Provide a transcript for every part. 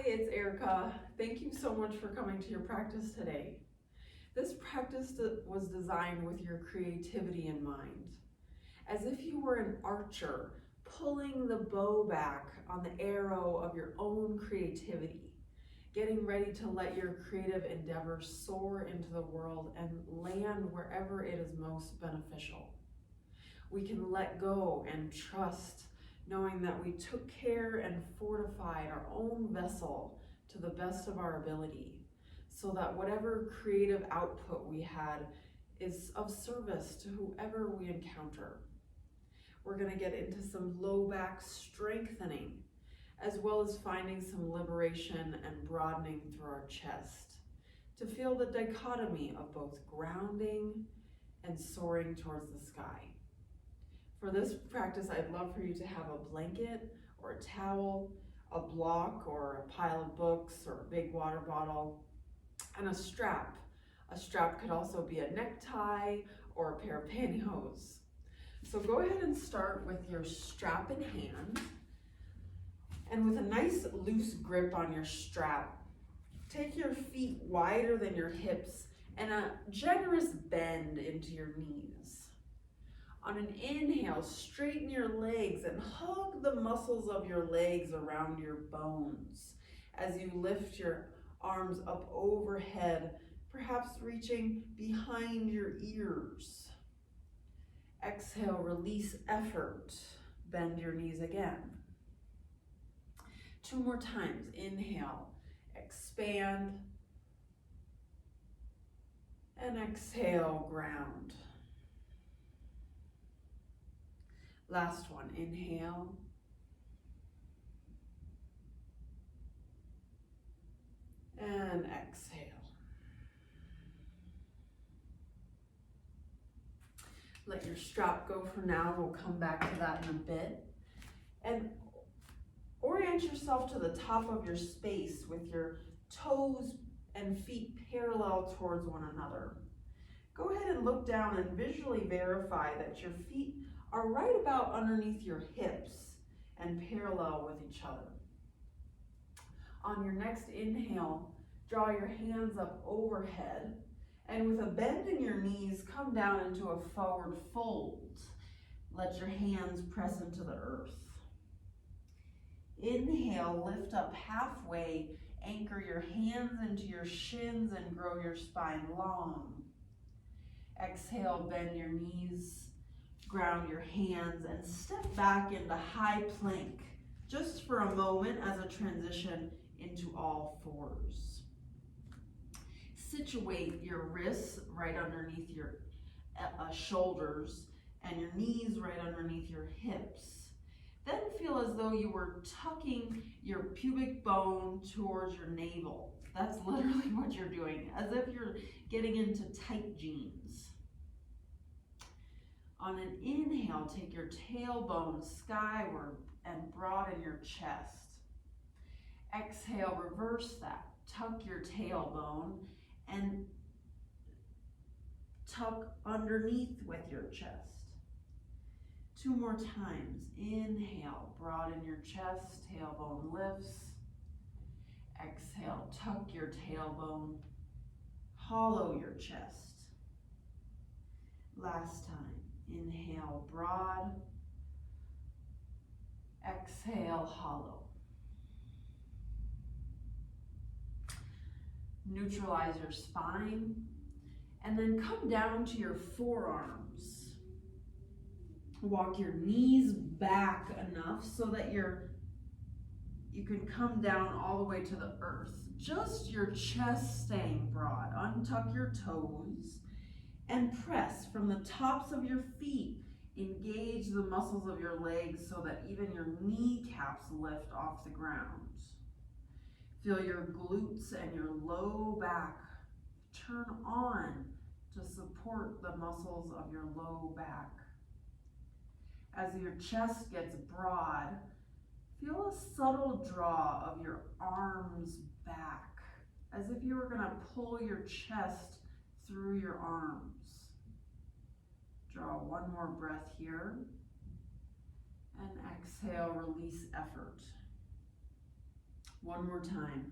it's Erica. Thank you so much for coming to your practice today. This practice was designed with your creativity in mind, as if you were an archer pulling the bow back on the arrow of your own creativity, getting ready to let your creative endeavors soar into the world and land wherever it is most beneficial. We can let go and trust, knowing that we took care and fortified our own vessel to the best of our ability, so that whatever creative output we had is of service to whoever we encounter. We're going to get into some low back strengthening, as well as finding some liberation and broadening through our chest, to feel the dichotomy of both grounding and soaring towards the sky. For this practice, I'd love for you to have a blanket or a towel, a block or a pile of books or a big water bottle, and a strap. A strap could also be a necktie or a pair of pantyhose. So go ahead and start with your strap in hand, and with a nice loose grip on your strap, take your feet wider than your hips and a generous bend into your knees. On an inhale, straighten your legs and hug the muscles of your legs around your bones as you lift your arms up overhead, perhaps reaching behind your ears. Exhale, release effort. Bend your knees again. 2 more times. Inhale, expand, and exhale, ground. Last one, inhale. And exhale. Let your strap go for now. We'll come back to that in a bit. And orient yourself to the top of your space with your toes and feet parallel towards one another. Go ahead and look down and visually verify that your feet are right about underneath your hips and parallel with each other. On your next inhale, draw your hands up overhead, and with a bend in your knees, come down into a forward fold. Let your hands press into the earth. Inhale, lift up halfway, anchor your hands into your shins and grow your spine long. Exhale, bend your knees, ground your hands, and step back into high plank, just for a moment as a transition into all fours. Situate your wrists right underneath your shoulders and your knees right underneath your hips. Then feel as though you were tucking your pubic bone towards your navel. That's literally what you're doing, as if you're getting into tight jeans. On an inhale, take your tailbone skyward and broaden your chest. Exhale, reverse that. Tuck your tailbone and tuck underneath with your chest. 2 more times. Inhale, broaden your chest, tailbone lifts. Exhale, tuck your tailbone, hollow your chest. Last time. Inhale, broad. Exhale, hollow. Neutralize your spine, and then come down to your forearms. Walk your knees back enough so that you can come down all the way to the earth. Just your chest staying broad. Untuck your toes and press from the tops of your feet. Engage the muscles of your legs so that even your kneecaps lift off the ground. Feel your glutes and your low back turn on to support the muscles of your low back. As your chest gets broad, feel a subtle draw of your arms back, as if you were going to pull your chest through your arms. Draw 1 more breath here, and exhale, release effort. One more time.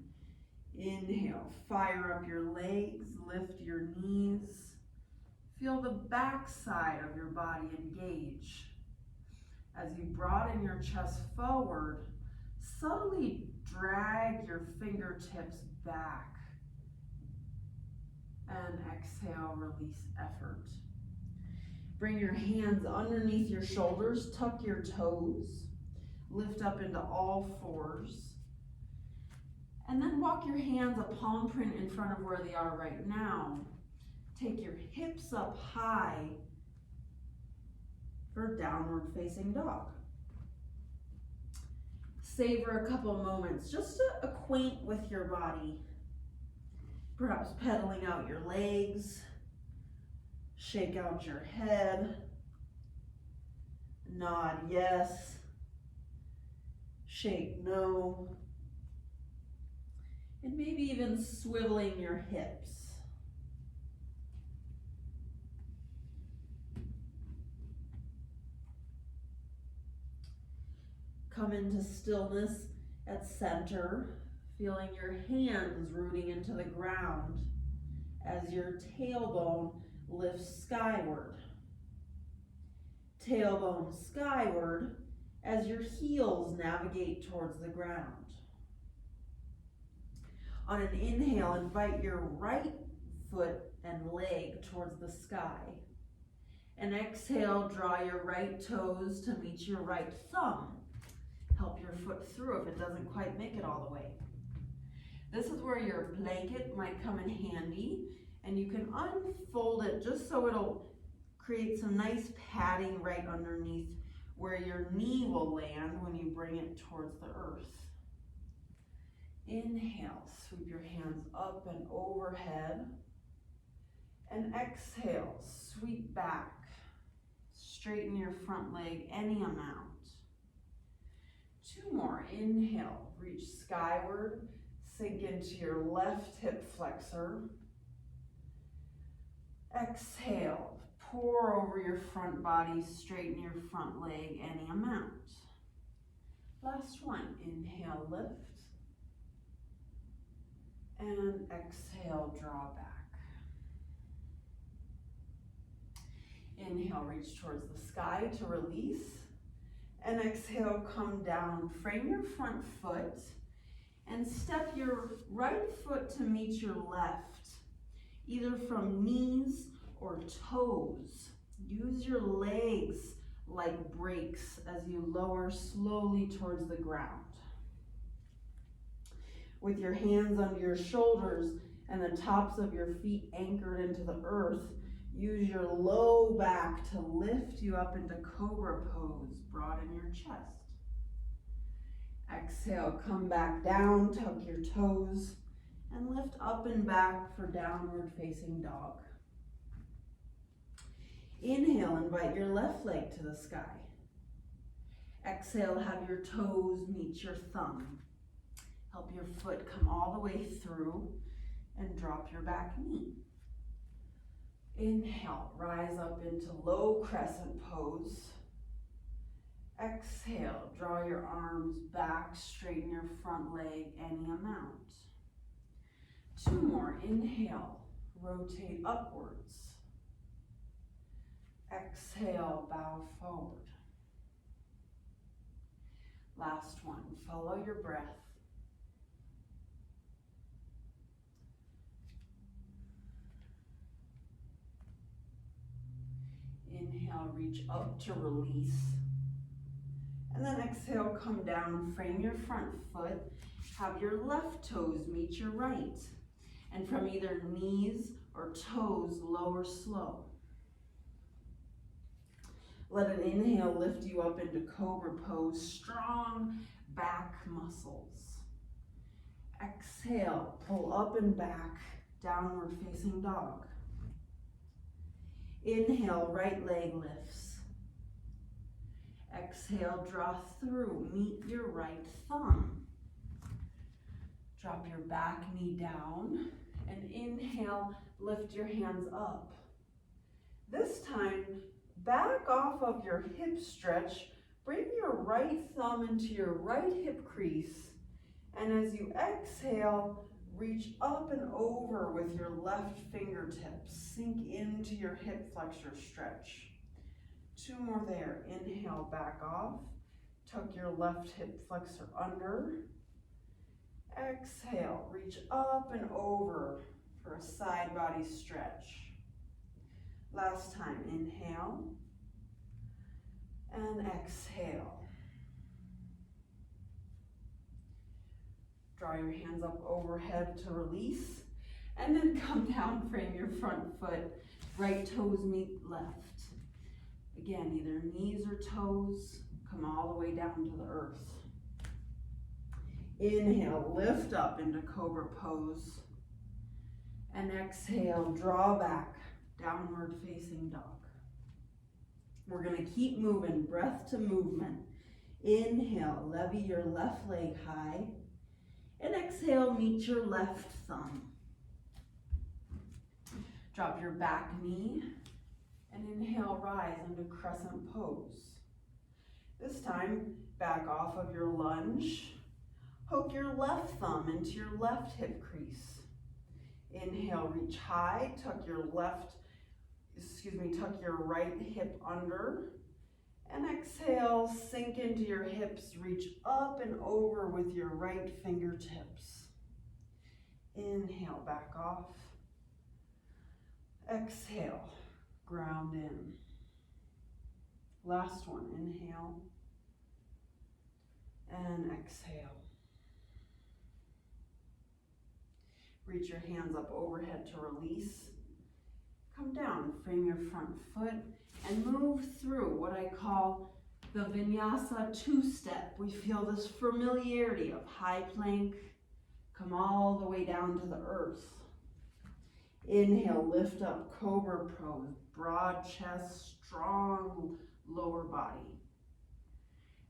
Inhale, fire up your legs, lift your knees. Feel the back side of your body engage. As you broaden your chest forward, subtly drag your fingertips back. And exhale, release effort. Bring your hands underneath your shoulders, tuck your toes, lift up into all fours. And then walk your hands a palm print in front of where they are right now. Take your hips up high for downward facing dog. Savor a couple moments just to acquaint with your body. Perhaps pedaling out your legs, shake out your head, nod yes, shake no, and maybe even swiveling your hips. Come into stillness at center, feeling your hands rooting into the ground as your tailbone lifts skyward. Tailbone skyward as your heels navigate towards the ground. On an inhale, invite your right foot and leg towards the sky. And exhale, draw your right toes to meet your right thumb. Help your foot through if it doesn't quite make it all the way. This is where your blanket might come in handy, and you can unfold it just so it'll create some nice padding right underneath where your knee will land when you bring it towards the earth. Inhale, sweep your hands up and overhead. And exhale, sweep back. Straighten your front leg any amount. Two more. Inhale, reach skyward. Sink into your left hip flexor. Exhale, pour over your front body. Straighten your front leg any amount. Last one. Inhale, lift. And exhale, draw back. Inhale, reach towards the sky to release. And exhale, come down. Frame your front foot and step your right foot to meet your left, either from knees or toes. Use your legs like brakes as you lower slowly towards the ground. With your hands under your shoulders and the tops of your feet anchored into the earth, use your low back to lift you up into cobra pose. Broaden your chest. Exhale, come back down, tuck your toes, and lift up and back for downward facing dog. Inhale, invite your left leg to the sky. Exhale, have your toes meet your thumb. Help your foot come all the way through and drop your back knee. Inhale, rise up into low crescent pose. Exhale, draw your arms back, straighten your front leg any amount. Two more. Inhale, rotate upwards. Exhale, bow forward. Last one. Follow your breath. Inhale, reach up to release. And then exhale, come down, frame your front foot. Have your left toes meet your right. And from either knees or toes, lower slow. Let an inhale lift you up into cobra pose, strong back muscles. Exhale, pull up and back, downward facing dog. Inhale, right leg lifts. Exhale, draw through, meet your right thumb. Drop your back knee down, and inhale, lift your hands up. This time, back off of your hip stretch, bring your right thumb into your right hip crease, And as you exhale, reach up and over with your left fingertips. Sink into your hip flexor stretch. 2 more there. Inhale, back off. Tuck your left hip flexor under. Exhale, reach up and over for a side body stretch. Last time, inhale and exhale. Draw your hands up overhead to release, and then come down, frame your front foot. Right toes meet left. Again, either knees or toes, come all the way down to the earth. Inhale, lift up into cobra pose. And exhale, draw back, downward facing dog. We're gonna keep moving, breath to movement. Inhale, levy your left leg high. And exhale, meet your left thumb. Drop your back knee. And inhale, rise into crescent pose. This time, back off of your lunge. Hook your left thumb into your left hip crease. Inhale, reach high, tuck your right hip under. And exhale, sink into your hips, reach up and over with your right fingertips. Inhale, back off. Exhale, ground in. Last one, inhale and exhale. Reach your hands up overhead to release. Come down, frame your front foot, and move through what I call the Vinyasa two-step. We feel this familiarity of high plank, come all the way down to the earth. Inhale, lift up, cobra pose, broad chest, strong lower body.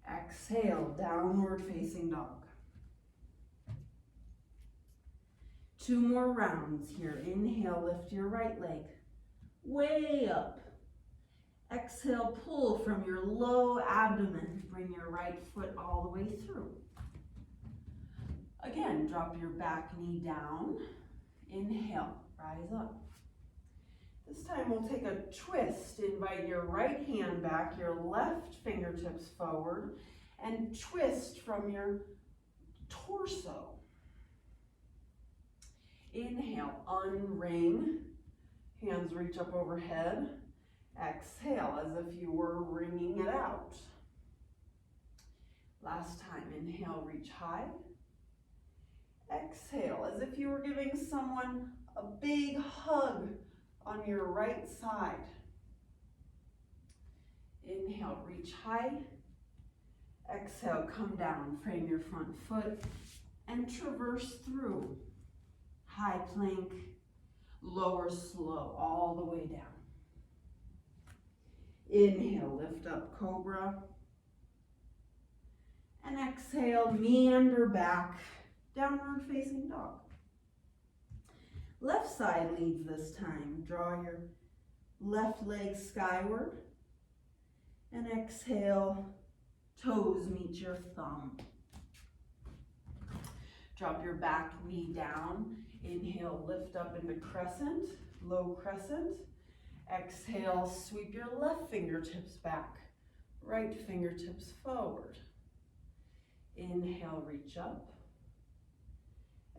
Exhale, downward facing dog. 2 more rounds here. Inhale, lift your right leg way up. Exhale, pull from your low abdomen. Bring your right foot all the way through. Again, drop your back knee down. Inhale, rise up. This time we'll take a twist. Invite your right hand back, your left fingertips forward, and twist from your torso. Inhale, unring. Hands reach up overhead. Exhale as if you were wringing it out. Last time, inhale, reach high. Exhale as if you were giving someone a big hug on your right side. Inhale, reach high. Exhale, come down, frame your front foot, and traverse through. High plank, lower slow, all the way down. Inhale, lift up, cobra. And exhale, meander back, downward facing dog. Left side leads this time. Draw your left leg skyward. And exhale, toes meet your thumb. Drop your back knee down. Inhale, lift up into crescent, low crescent. Exhale, sweep your left fingertips back, right fingertips forward. Inhale, reach up.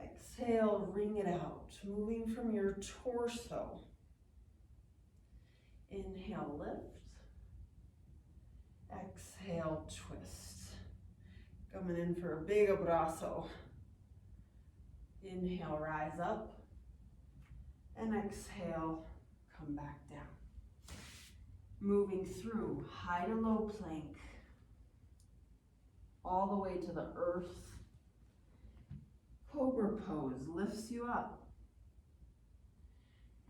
Exhale, wring it out, moving from your torso. Inhale, lift. Exhale, twist. Coming in for a big abrazo. Inhale, rise up. And exhale, come back down. Moving through high to low plank, all the way to the earth. Cobra pose lifts you up.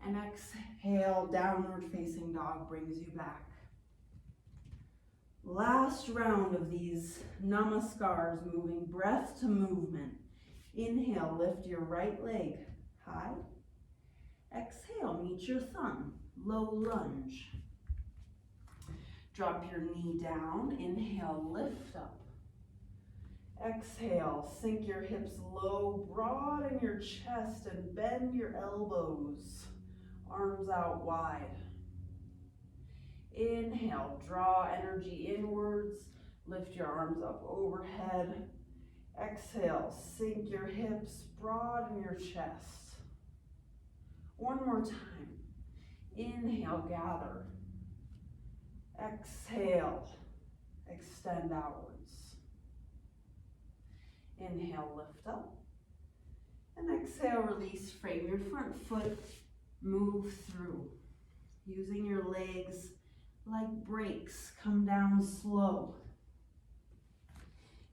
And exhale, downward facing dog brings you back. Last round of these namaskars, moving breath to movement. Inhale, lift your right leg high. Exhale, meet your thumb, low lunge. Drop your knee down. Inhale, lift up. Exhale, sink your hips low, broaden your chest and bend your elbows, arms out wide. Inhale, draw energy inwards, lift your arms up overhead. Exhale, sink your hips, broaden your chest. One more time. Inhale, gather. Exhale, extend outwards. Inhale, lift up. And exhale, release, frame your front foot, move through. Using your legs like brakes, come down slow.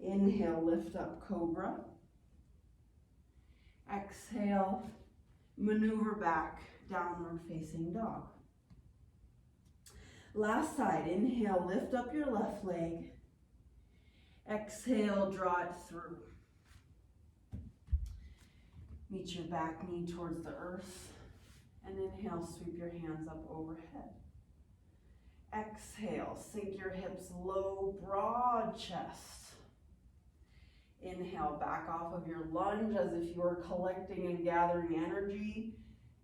Inhale, lift up, cobra. Exhale, maneuver back, downward facing dog. Last side, inhale, lift up your left leg. Exhale, draw it through. Meet your back knee towards the earth. And inhale, sweep your hands up overhead. Exhale, sink your hips low, broad chest. Inhale, back off of your lunge as if you are collecting and gathering energy.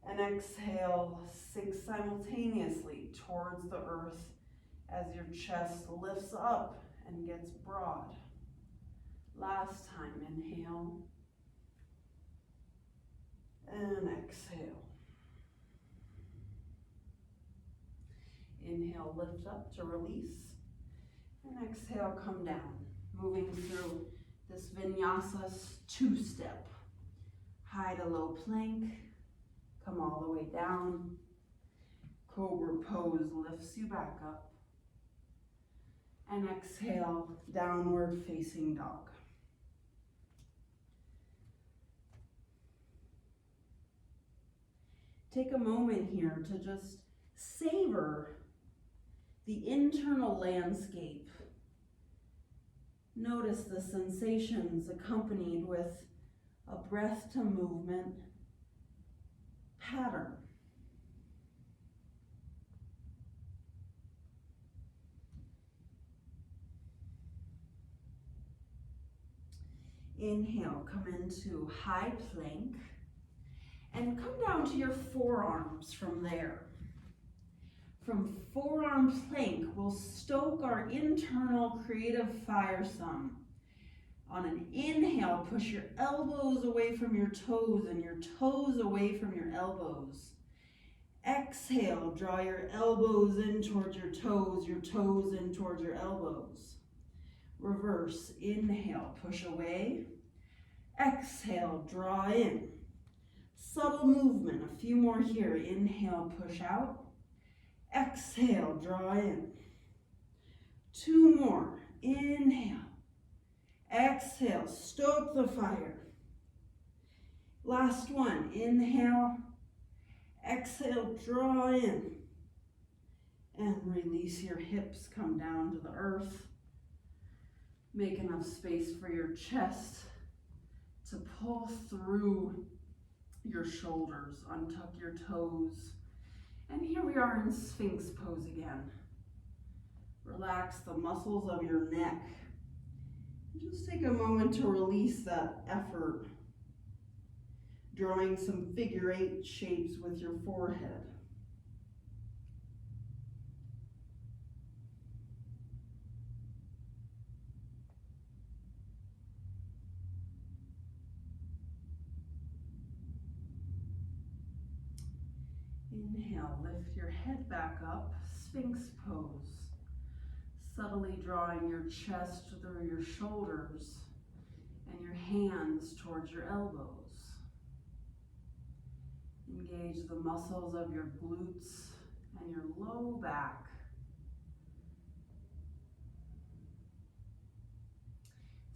And exhale, sink simultaneously towards the earth as your chest lifts up and gets broad. Last time, inhale. And exhale. Inhale, lift up to release. And exhale, come down. Moving through this vinyasa two-step. High to low plank. Come all the way down. Cobra pose lifts you back up. And exhale, downward facing dog. Take a moment here to just savor the internal landscape. Notice the sensations accompanied with a breath to movement pattern. Inhale, come into high plank and come down to your forearms from there. From forearm plank, we'll stoke our internal creative fire some. On an inhale, push your elbows away from your toes and your toes away from your elbows. Exhale, draw your elbows in towards your toes in towards your elbows. Reverse, inhale, push away. Exhale, draw in. Subtle movement, a few more here. Inhale, push out. Exhale, draw in. Two more. Inhale. Exhale, stoke the fire. Last one. Inhale. Exhale, draw in. And release your hips, come down to the earth. Make enough space for your chest to pull through your shoulders, untuck your toes. And here we are in Sphinx pose again. Relax the muscles of your neck. Just take a moment to release that effort, drawing some figure 8 shapes with your forehead. Inhale, lift your head back up, Sphinx pose. Subtly drawing your chest through your shoulders and your hands towards your elbows. Engage the muscles of your glutes and your low back.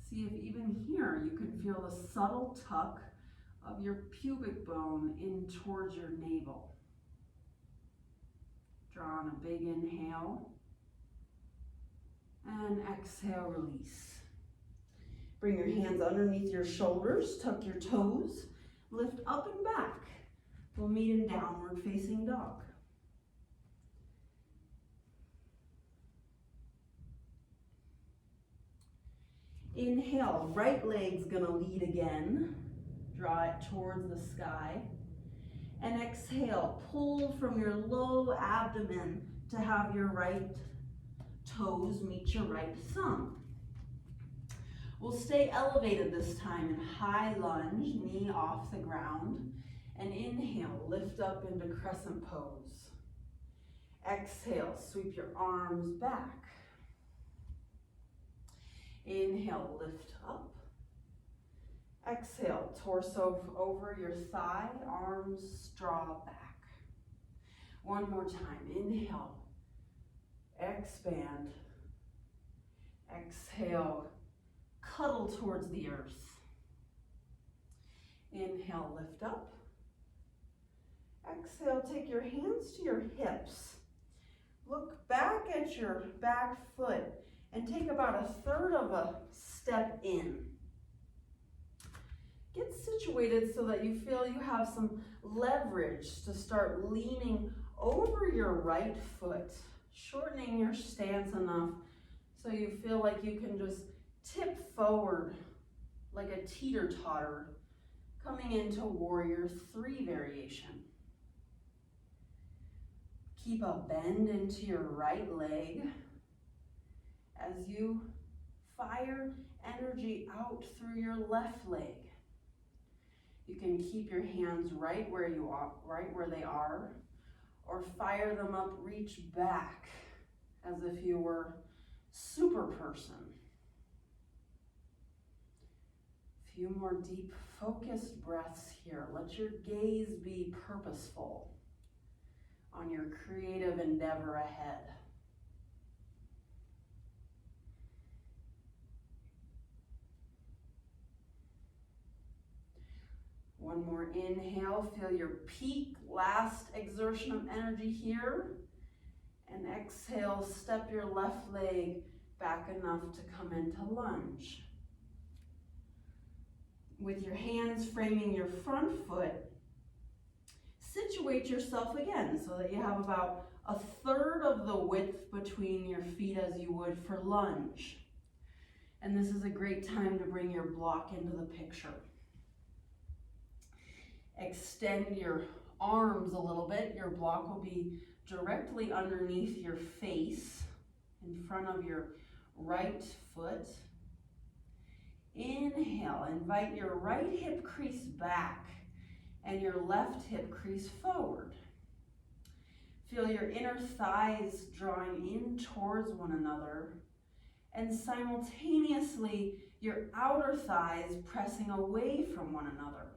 See if even here you can feel the subtle tuck of your pubic bone in towards your navel. Draw on a big inhale and exhale, release. Bring your hands underneath your shoulders, tuck your toes, lift up and back. We'll meet in downward facing dog. Inhale, right leg's gonna lead again. Draw it towards the sky. And exhale, pull from your low abdomen to have your right toes meet your right thumb. We'll stay elevated this time in high lunge, knee off the ground. And inhale, lift up into crescent pose. Exhale, sweep your arms back. Inhale, lift up. Exhale, torso over your thigh, arms draw back. One more time, inhale, expand. Exhale, cuddle towards the earth. Inhale, lift up. Exhale, take your hands to your hips. Look back at your back foot and take about a third of a step in. Get situated so that you feel you have some leverage to start leaning over your right foot, shortening your stance enough so you feel like you can just tip forward like a teeter-totter, coming into Warrior 3 variation. Keep a bend into your right leg as you fire energy out through your left leg. You can keep your hands right where you are, right where they are, or fire them up, reach back as if you were super person. A few more deep focused breaths here. Let your gaze be purposeful on your creative endeavor ahead. One more inhale, feel your peak, last exertion of energy here. And exhale, step your left leg back enough to come into lunge. With your hands framing your front foot, situate yourself again so that you have about a third of the width between your feet as you would for lunge. And this is a great time to bring your block into the picture. Extend your arms a little bit. Your block will be directly underneath your face, in front of your right foot. Inhale, invite your right hip crease back and your left hip crease forward. Feel your inner thighs drawing in towards one another, and simultaneously your outer thighs pressing away from one another.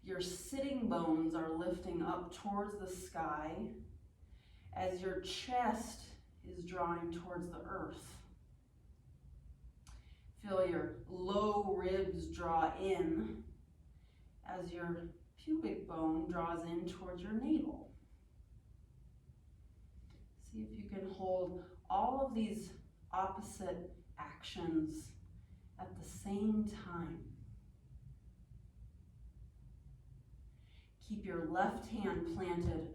Your sitting bones are lifting up towards the sky as your chest is drawing towards the earth. Feel your low ribs draw in as your pubic bone draws in towards your navel. See if you can hold all of these opposite actions at the same time. Keep your left hand planted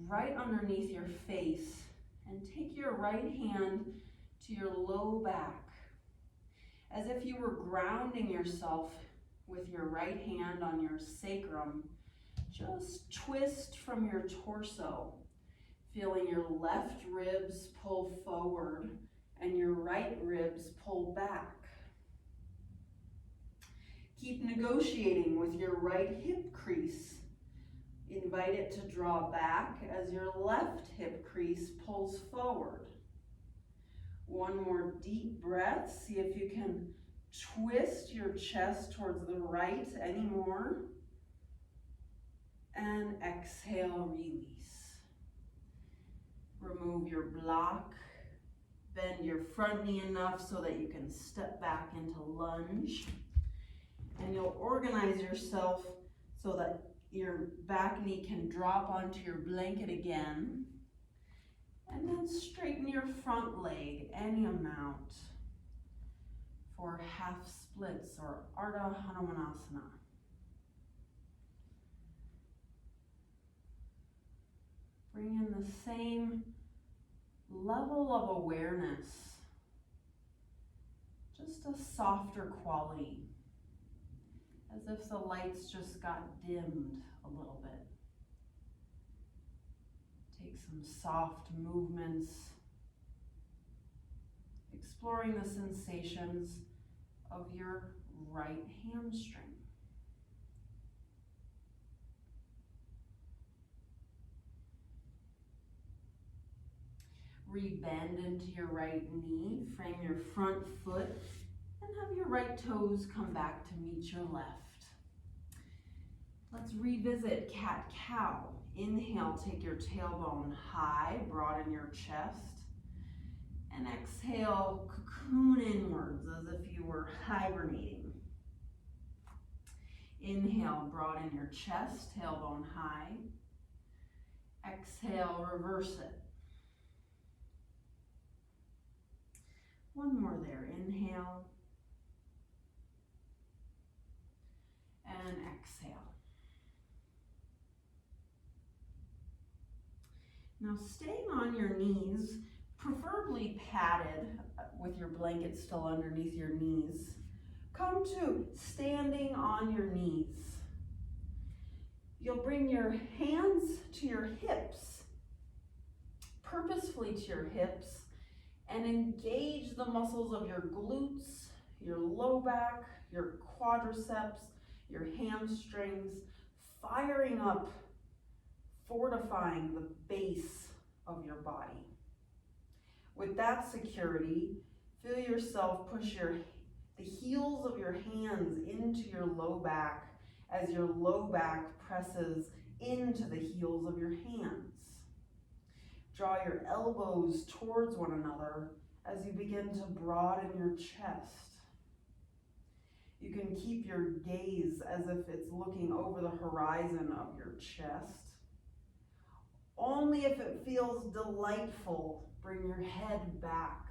right underneath your face and take your right hand to your low back as if you were grounding yourself with your right hand on your sacrum. Just twist from your torso, feeling your left ribs pull forward and your right ribs pull back. Keep negotiating with your right hip crease. Invite it to draw back as your left hip crease pulls forward. One more deep breath. See if you can twist your chest towards the right anymore. And exhale, release. Remove your block. Bend your front knee enough so that you can step back into lunge. And you'll organize yourself so that your back knee can drop onto your blanket again. And then straighten your front leg any amount for half splits or Ardha Hanumanasana. Bring in the same level of awareness just a softer quality, as if the lights just got dimmed a little bit. Take some soft movements, exploring the sensations of your right hamstring. Rebend into your right knee, frame your front foot, and have your right toes come back to meet your left. Let's revisit cat-cow. Inhale, take your tailbone high, broaden your chest. And exhale, cocoon inwards as if you were hibernating. Inhale, broaden your chest, tailbone high. Exhale, reverse it. One more there. Inhale. And exhale. Now staying on your knees, preferably padded with your blanket still underneath your knees, come to standing on your knees. You'll bring your hands to your hips, purposefully to your hips, and engage the muscles of your glutes, your low back, your quadriceps, your hamstrings, firing up, fortifying the base of your body. With that security, feel yourself push the heels of your hands into your low back as your low back presses into the heels of your hands. Draw your elbows towards one another as you begin to broaden your chest. You can keep your gaze as if it's looking over the horizon of your chest. Only if it feels delightful, bring your head back.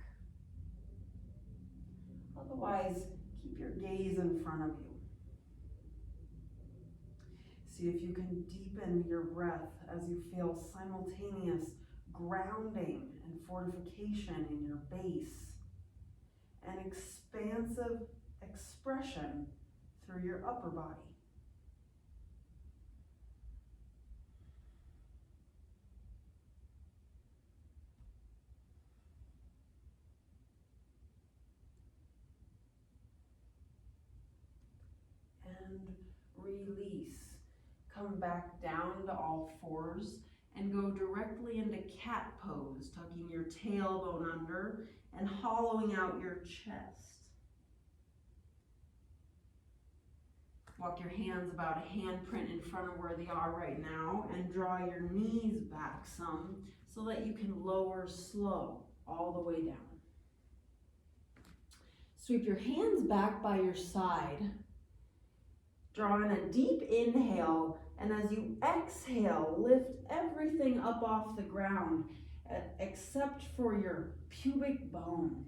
Otherwise, keep your gaze in front of you. See if you can deepen your breath as you feel simultaneous grounding and fortification in your base, and expansive expression through your upper body. And release. Come back down to all fours and go directly into cat pose, tucking your tailbone under and hollowing out your chest. Walk your hands about a handprint in front of where they are right now and draw your knees back some so that you can lower slow all the way down. Sweep your hands back by your side. Draw in a deep inhale, and as you exhale, lift everything up off the ground except for your pubic bone.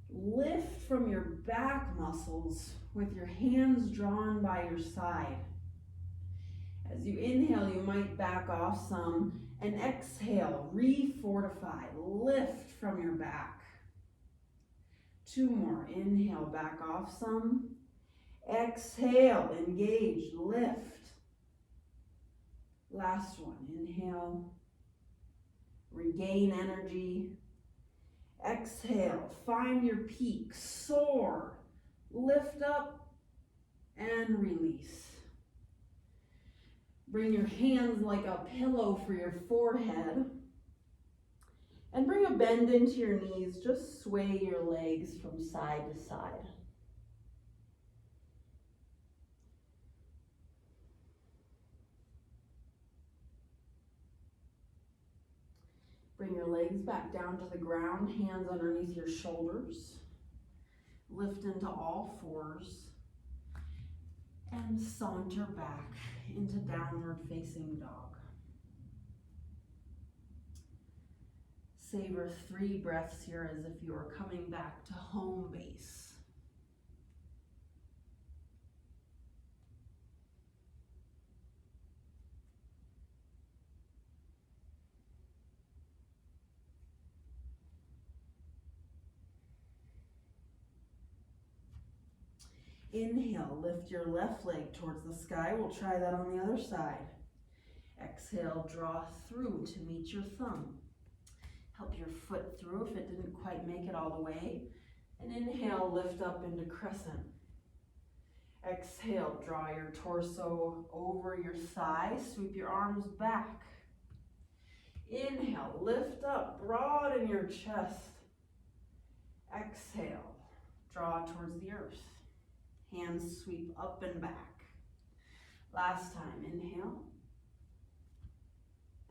Lift from your back muscles with your hands drawn by your side. As you inhale, you might back off some, and exhale, refortify, lift from your back. Two more. Inhale, back off some. Exhale, engage, lift. Last one. Inhale, regain energy. Exhale, find your peak, soar, lift up, and release. Bring your hands like a pillow for your forehead. And bring a bend into your knees. Just sway your legs from side to side. Bring your legs back down to the ground, hands underneath your shoulders. Lift into all fours. And saunter back into downward facing dog. Savor 3 breaths here as if you are coming back to home base. Inhale, lift your left leg towards the sky. We'll try that on the other side. Exhale, draw through to meet your thumb. Help your foot through if it didn't quite make it all the way. And inhale, lift up into crescent. Exhale, draw your torso over your thigh, sweep your arms back. Inhale, lift up, broaden your chest. Exhale, draw towards the earth. Hands sweep up and back. Last time, inhale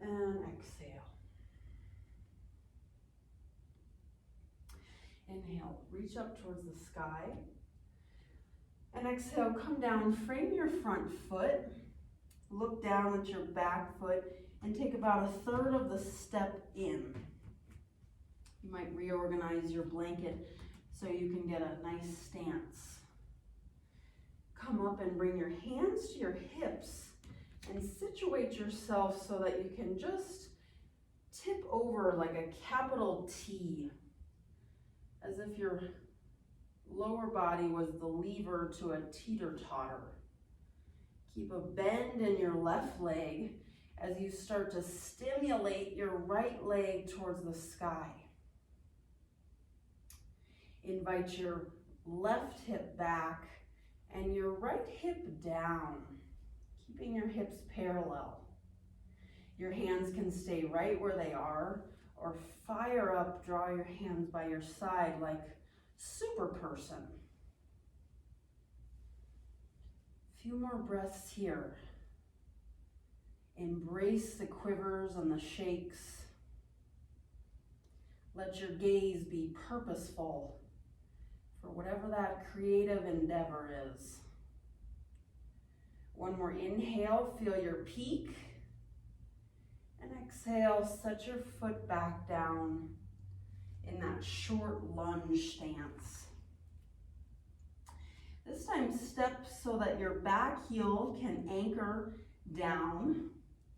and exhale. Inhale, reach up towards the sky. And exhale, come down, frame your front foot. Look down at your back foot and take about a third of the step in. You might reorganize your blanket so you can get a nice stance. Come up and bring your hands to your hips and situate yourself so that you can just tip over like a capital T, as if your lower body was the lever to a teeter-totter. Keep a bend in your left leg as you start to stimulate your right leg towards the sky. Invite your left hip back and your right hip down, keeping your hips parallel. Your hands can stay right where they are, or fire up, draw your hands by your side like super person. A few more breaths here. Embrace the quivers and the shakes. Let your gaze be purposeful for whatever that creative endeavor is. One more inhale, feel your peak. And exhale, set your foot back down in that short lunge stance. This time, step so that your back heel can anchor down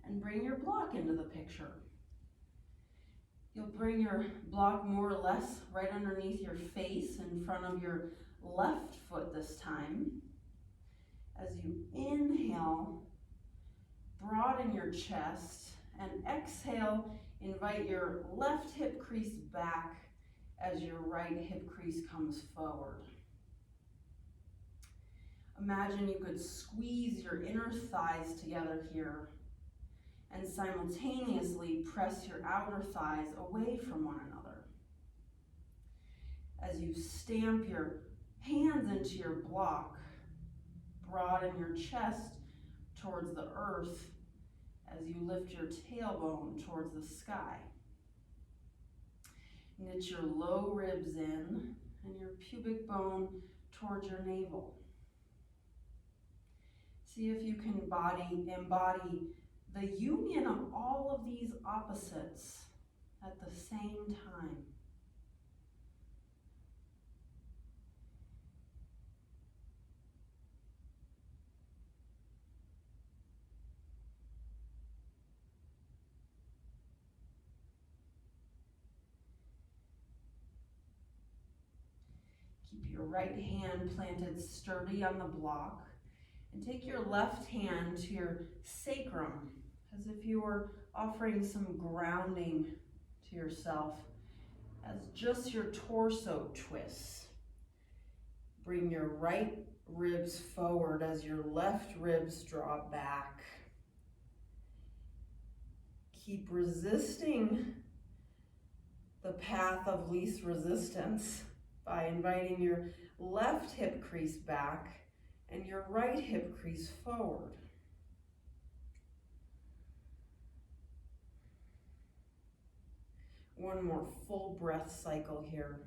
and bring your block into the picture. You'll bring your block more or less right underneath your face in front of your left foot this time. As you inhale, broaden your chest, and exhale, invite your left hip crease back as your right hip crease comes forward. Imagine you could squeeze your inner thighs together here and simultaneously press your outer thighs away from one another. As you stamp your hands into your block, broaden your chest towards the earth as you lift your tailbone towards the sky. Knit your low ribs in and your pubic bone towards your navel. See if you can embody the union of all of these opposites at the same time. Keep your right hand planted sturdy on the block and take your left hand to your sacrum as if you were offering some grounding to yourself as just your torso twists. Bring your right ribs forward as your left ribs draw back. Keep resisting the path of least resistance by inviting your left hip crease back and your right hip crease forward. One more full breath cycle here.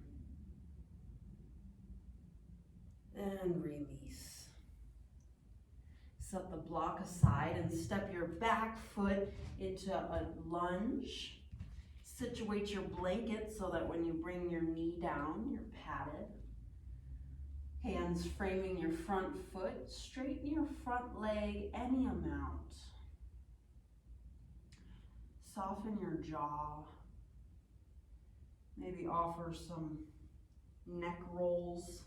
And release. Set the block aside and step your back foot into a lunge. Situate your blanket so that when you bring your knee down, you're padded. Hands framing your front foot, straighten your front leg any amount. Soften your jaw. Maybe offer some neck rolls.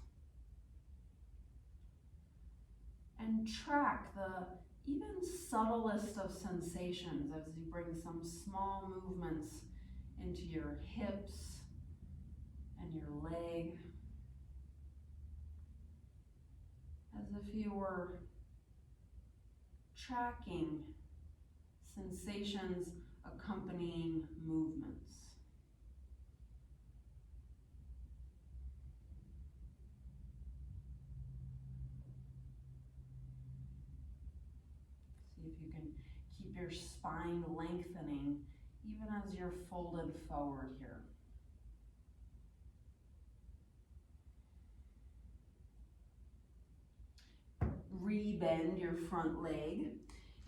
and track the even subtlest of sensations as you bring some small movements into your hips and your leg, as if you were tracking sensations accompanying movements. See if you can keep your spine lengthening even as you're folded forward here. Rebend your front leg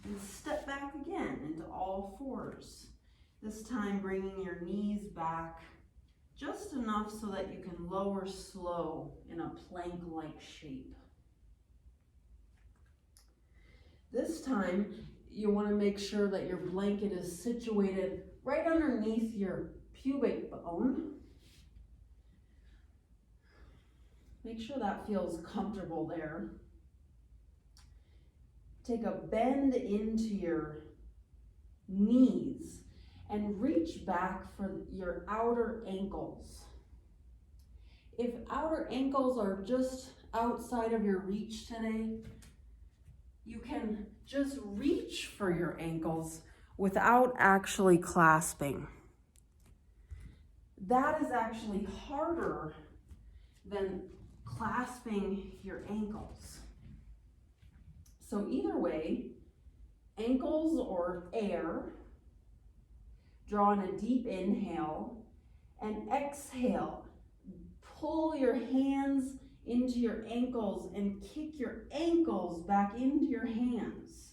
and step back again into all fours. This time bringing your knees back just enough so that you can lower slow in a plank-like shape. This time you want to make sure that your blanket is situated right underneath your pubic bone. Make sure that feels comfortable there. Take a bend into your knees and reach back for your outer ankles. If outer ankles are just outside of your reach today, you can just reach for your ankles without actually clasping. That is actually harder than clasping your ankles. So either way, ankles or air, draw in a deep inhale and exhale. Pull your hands into your ankles and kick your ankles back into your hands.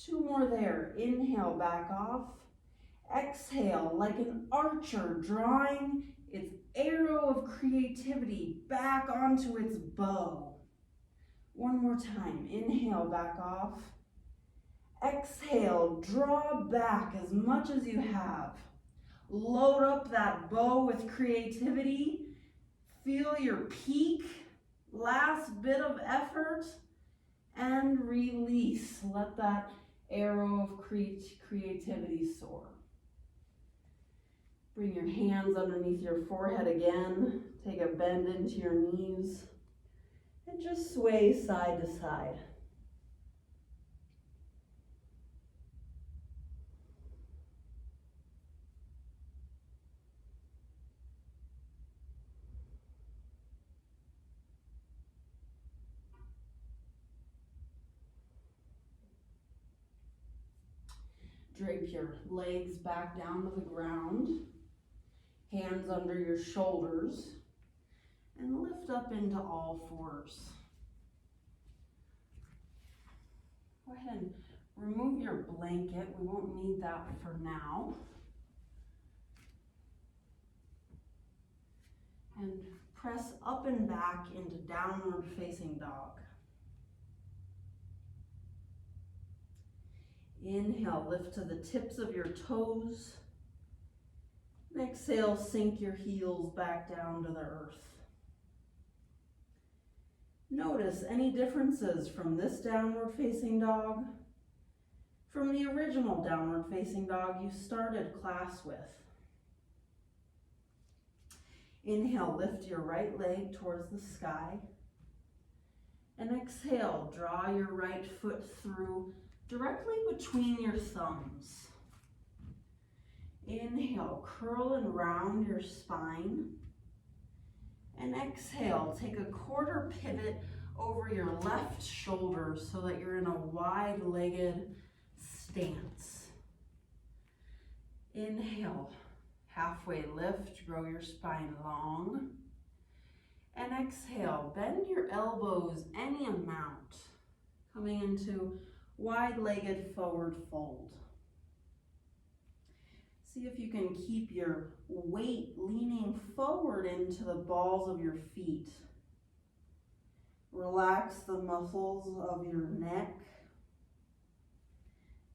2 more there. Inhale, back off. Exhale like an archer drawing its arrow of creativity back onto its bow. 1 more time. Inhale, back off. Exhale, draw back as much as you have. Load up that bow with creativity. Feel your peak. Last bit of effort. And release. Let that arrow of creativity soar. Bring your hands underneath your forehead again. Take a bend into your knees. And just sway side to side. Drape your legs back down to the ground, hands under your shoulders, and lift up into all fours. Go ahead and remove your blanket. We won't need that for now. And press up and back into downward facing dog. Inhale, lift to the tips of your toes. And exhale, sink your heels back down to the earth. Notice any differences from this downward facing dog from the original downward facing dog you started class with. Inhale, lift your right leg towards the sky. And exhale, draw your right foot through directly between your thumbs. Inhale, curl and round your spine. And exhale, take a quarter pivot over your left shoulder so that you're in a wide-legged stance. Inhale, halfway lift, grow your spine long. And exhale, bend your elbows any amount, coming into wide-legged forward fold. See if you can keep your weight leaning forward into the balls of your feet. Relax the muscles of your neck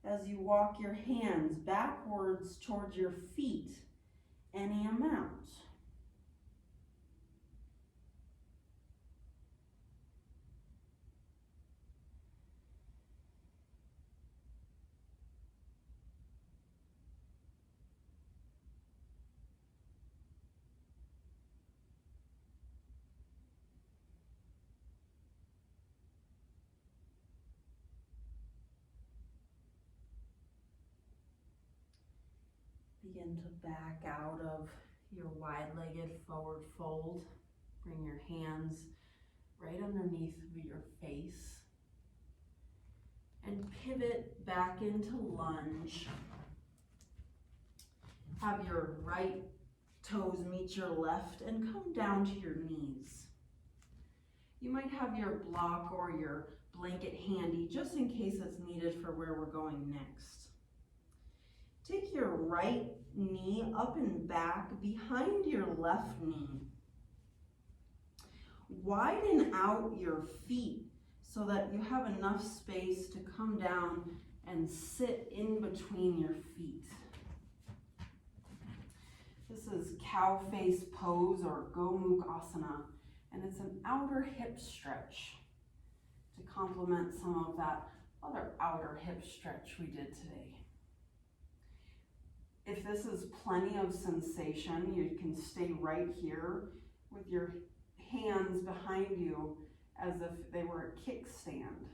as you walk your hands backwards towards your feet, any amount. Begin to back out of your wide-legged forward fold. Bring your hands right underneath your face. And pivot back into lunge. Have your right toes meet your left and come down to your knees. You might have your block or your blanket handy just in case it's needed for where we're going next. Take your right knee up and back behind your left knee. Widen out your feet so that you have enough space to come down and sit in between your feet. This is cow face pose or Gomukhasana, and it's an outer hip stretch to complement some of that other outer hip stretch we did today. If this is plenty of sensation, you can stay right here with your hands behind you as if they were a kickstand.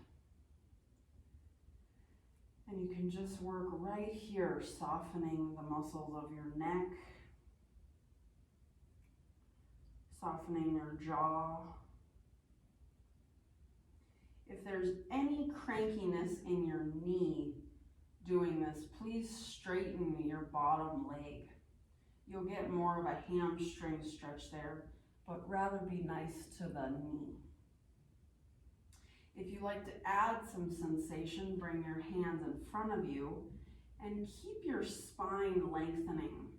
And you can just work right here, softening the muscles of your neck, softening your jaw. If there's any crankiness in your knee doing this, please straighten your bottom leg. You'll get more of a hamstring stretch there, but rather be nice to the knee. If you like to add some sensation, bring your hands in front of you and keep your spine lengthening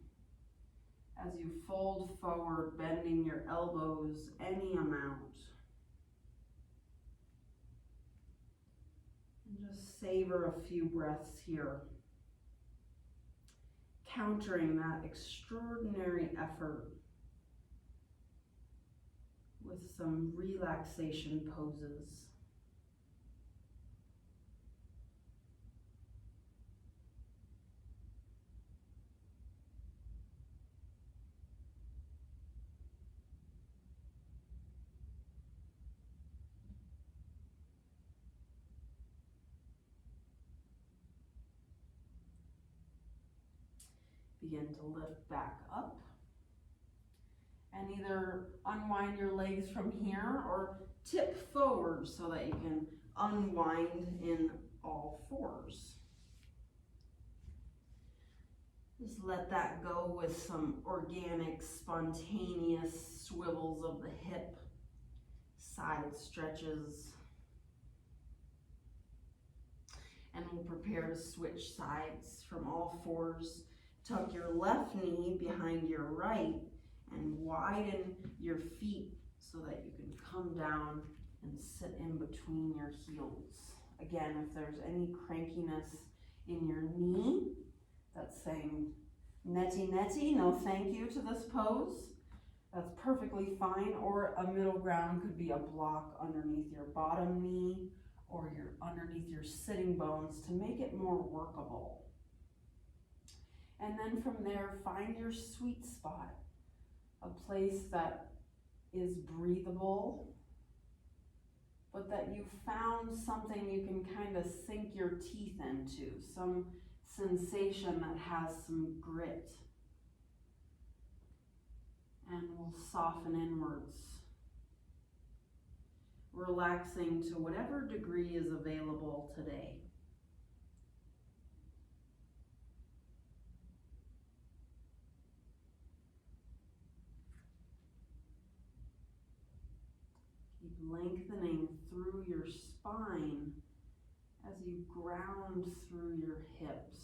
as you fold forward, bending your elbows any amount. And just savor a few breaths here, countering that extraordinary effort with some relaxation poses. Begin to lift back up and either unwind your legs from here or tip forward so that you can unwind in all fours. Just let that go with some organic, spontaneous swivels of the hip, side stretches. And we'll prepare to switch sides from all fours. Tuck your left knee behind your right and widen your feet so that you can come down and sit in between your heels. Again, if there's any crankiness in your knee that's saying netty, no thank you to this pose, that's perfectly fine. Or a middle ground could be a block underneath your bottom knee or underneath your sitting bones to make it more workable. And then from there, find your sweet spot, a place that is breathable, but that you found something you can kind of sink your teeth into, some sensation that has some grit. And we'll soften inwards, relaxing to whatever degree is available today. Keep lengthening through your spine as you ground through your hips.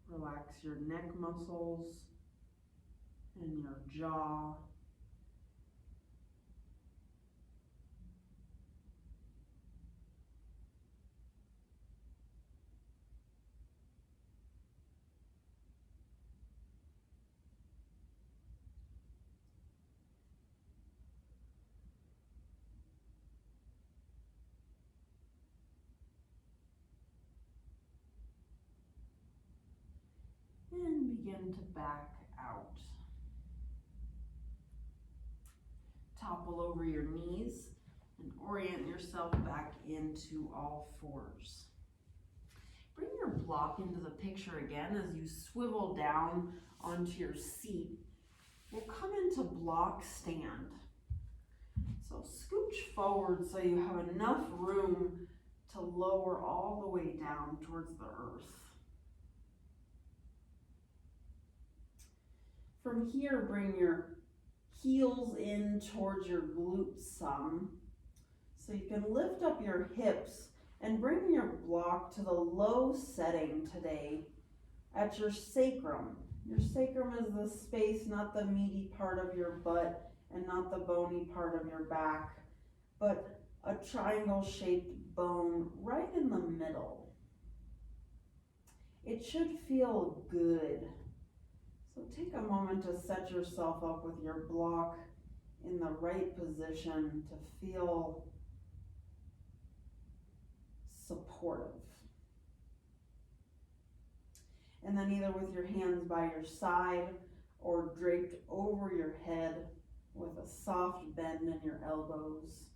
Relax your neck muscles and your jaw. And begin to back out. topple over your knees and orient yourself back into all fours. Bring your block into the picture again as you swivel down onto your seat. We'll come into block stand. So scooch forward so you have enough room to lower all the way down towards the earth. From here, bring your heels in towards your glutes some, so you can lift up your hips and bring your block to the low setting today at your sacrum. Your sacrum is the space, not the meaty part of your butt and not the bony part of your back, but a triangle-shaped bone right in the middle. It should feel good. So take a moment to set yourself up with your block in the right position to feel supportive. And then either with your hands by your side or draped over your head with a soft bend in your elbows.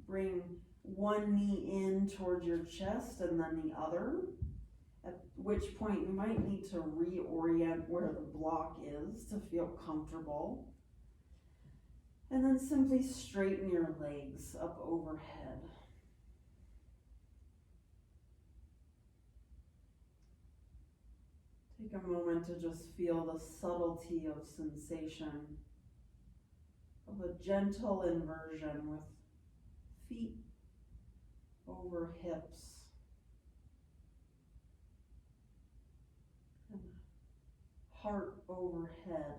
Bring one knee in towards your chest and then the other, at which point you might need to reorient where the block is to feel comfortable. And then simply straighten your legs up overhead. Take a moment to just feel the subtlety of sensation of a gentle inversion with feet over hips and heart overhead.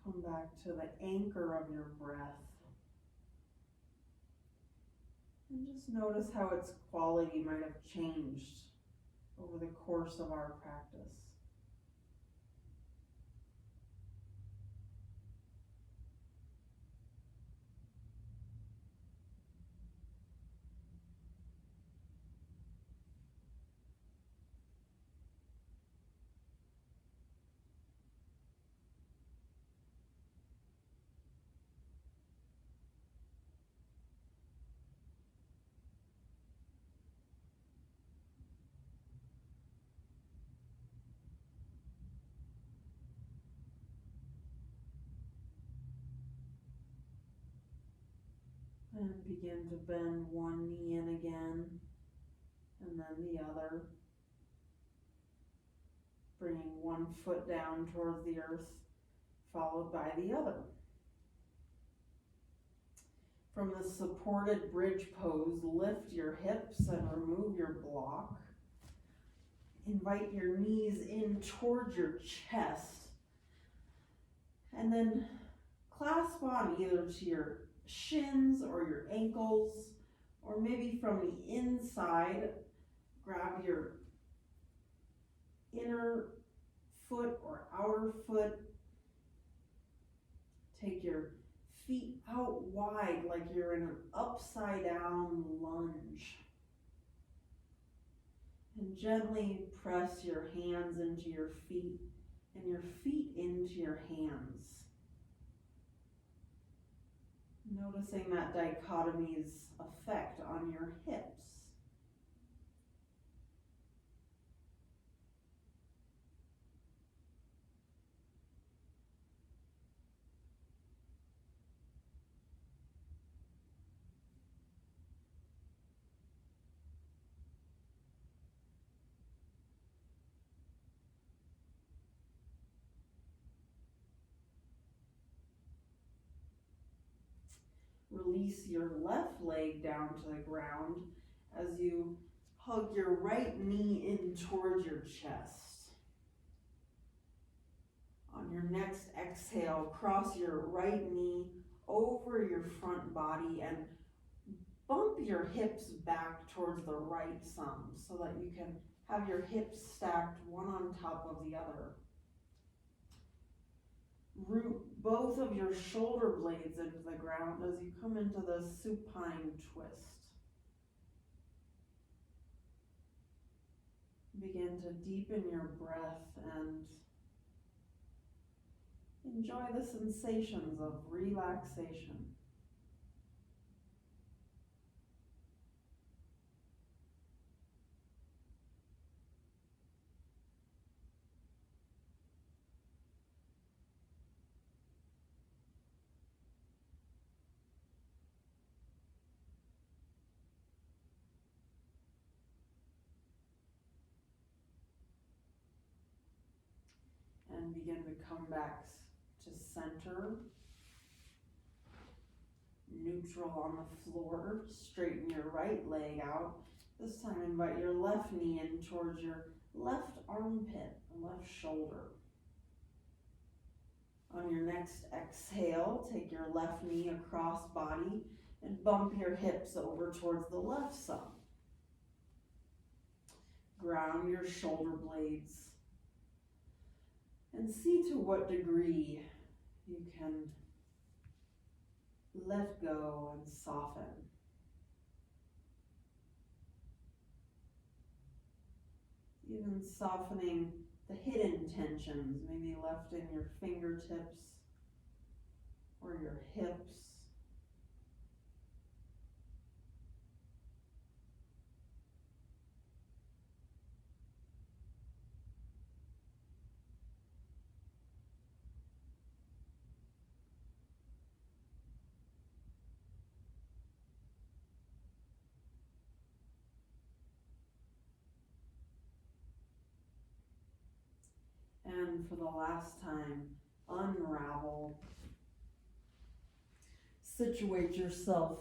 Come back to the anchor of your breath. And just notice how its quality might have changed over the course of our practice. And begin to bend one knee in again, and then the other. Bringing one foot down towards the earth, followed by the other. From the supported bridge pose, lift your hips and remove your block. Invite your knees in towards your chest, and then clasp on either to your shins or your ankles, or maybe from the inside, grab your inner foot or outer foot. Take your feet out wide like you're in an upside down lunge. And gently press your hands into your feet and your feet into your hands. Noticing that dichotomy's effect on your hips. Release your left leg down to the ground as you hug your right knee in towards your chest. On your next exhale, cross your right knee over your front body and bump your hips back towards the right some so that you can have your hips stacked one on top of the other. Root both of your shoulder blades into the ground as you come into the supine twist. Begin to deepen your breath and enjoy the sensations of relaxation. And begin to come back to center, neutral on the floor. Straighten your right leg out. This time invite your left knee in towards your left armpit, left shoulder. On your next exhale, take your left knee across body and bump your hips over towards the left side. Ground your shoulder blades and see to what degree you can let go and soften. Even softening the hidden tensions, maybe left in your fingertips or your hips. And for the last time, unravel. Situate yourself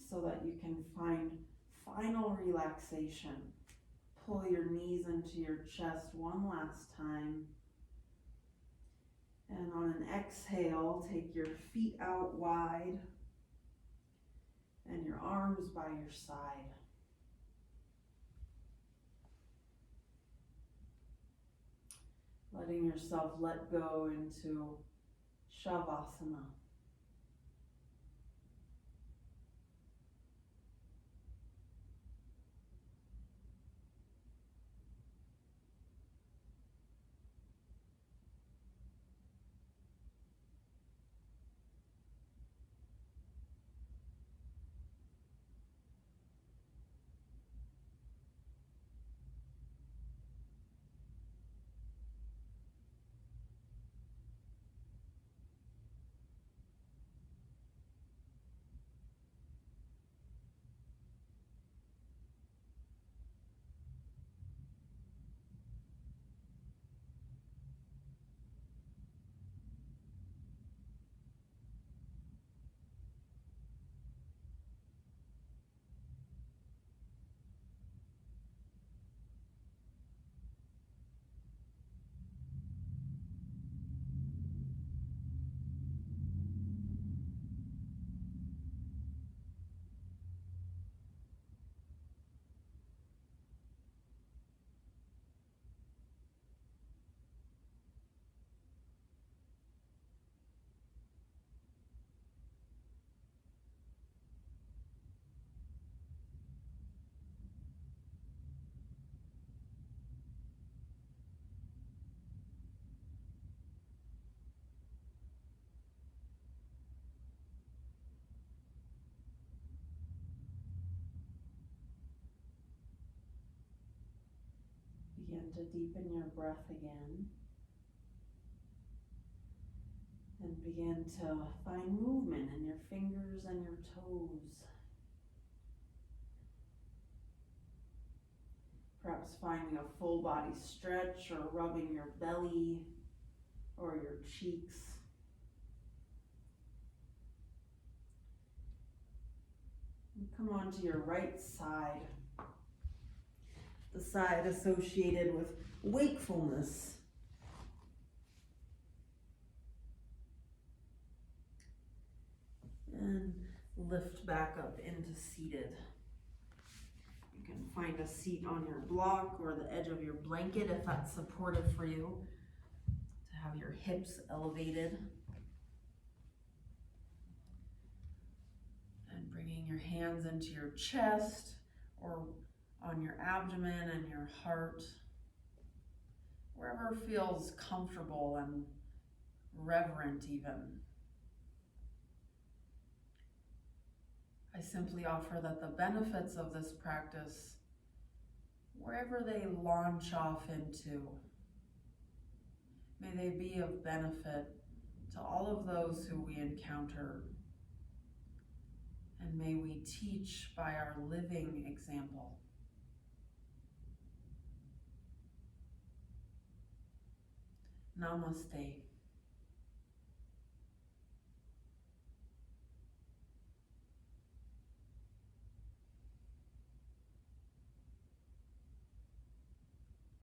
so that you can find final relaxation. Pull your knees into your chest one last time. And on an exhale, take your feet out wide and your arms by your side. Letting yourself let go into Shavasana. Begin to deepen your breath again. And begin to find movement in your fingers and your toes. Perhaps finding a full body stretch or rubbing your belly or your cheeks. And come on to your right side. The side associated with wakefulness. And lift back up into seated. You can find a seat on your block or the edge of your blanket if that's supportive for you. To have your hips elevated. And bringing your hands into your chest or on your abdomen and your heart, wherever feels comfortable and reverent even. I simply offer that the benefits of this practice, wherever they launch off into, may they be of benefit to all of those who we encounter, and may we teach by our living example. Namaste.